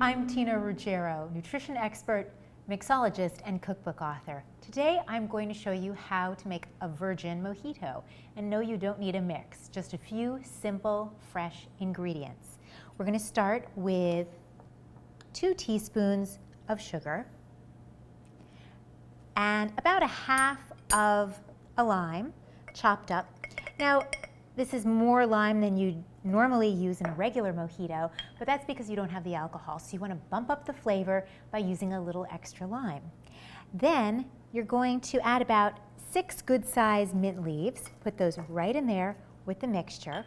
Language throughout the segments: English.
I'm Tina Ruggiero, nutrition expert, mixologist, and cookbook author. Today I'm going to show you how to make a virgin mojito. And no, you don't need a mix, just a few simple, fresh ingredients. We're going to start with 2 teaspoons of sugar and about a half of a lime, chopped up. Now, this is more lime than you normally use in a regular mojito, but that's because you don't have the alcohol. So you want to bump up the flavor by using a little extra lime. Then you're going to add about 6 good-sized mint leaves. Put those right in there with the mixture.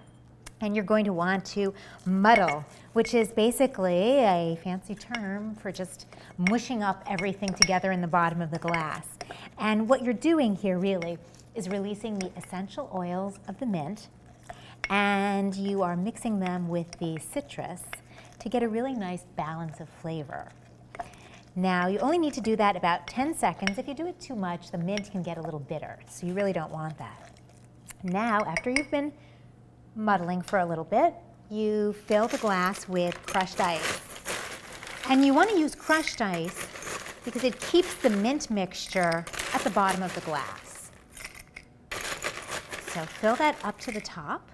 And you're going to want to muddle, which is basically a fancy term for just mushing up everything together in the bottom of the glass. And what you're doing here really is releasing the essential oils of the mint, and you are mixing them with the citrus to get a really nice balance of flavor. Now, you only need to do that about 10 seconds. If you do it too much, the mint can get a little bitter, so you really don't want that. Now, after you've been muddling for a little bit, you fill the glass with crushed ice. And you want to use crushed ice because it keeps the mint mixture at the bottom of the glass. So fill that up to the top.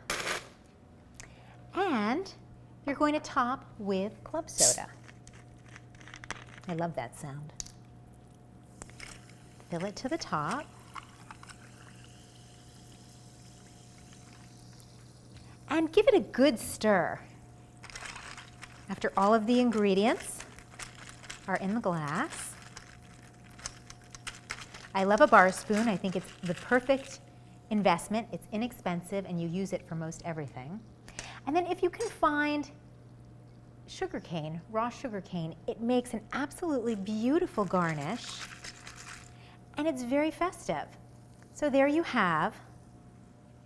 And you're going to top with club soda. I love that sound. Fill it to the top. And give it a good stir. After all of the ingredients are in the glass. I love a bar spoon. I think it's the perfect investment. It's inexpensive and you use it for most everything. And then if you can find sugarcane, raw sugarcane, it makes an absolutely beautiful garnish and it's very festive. So there you have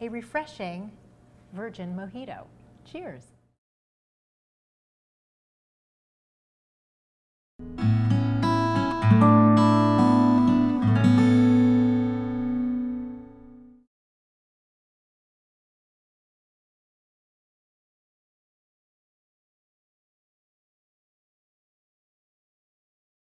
a refreshing virgin mojito. Cheers.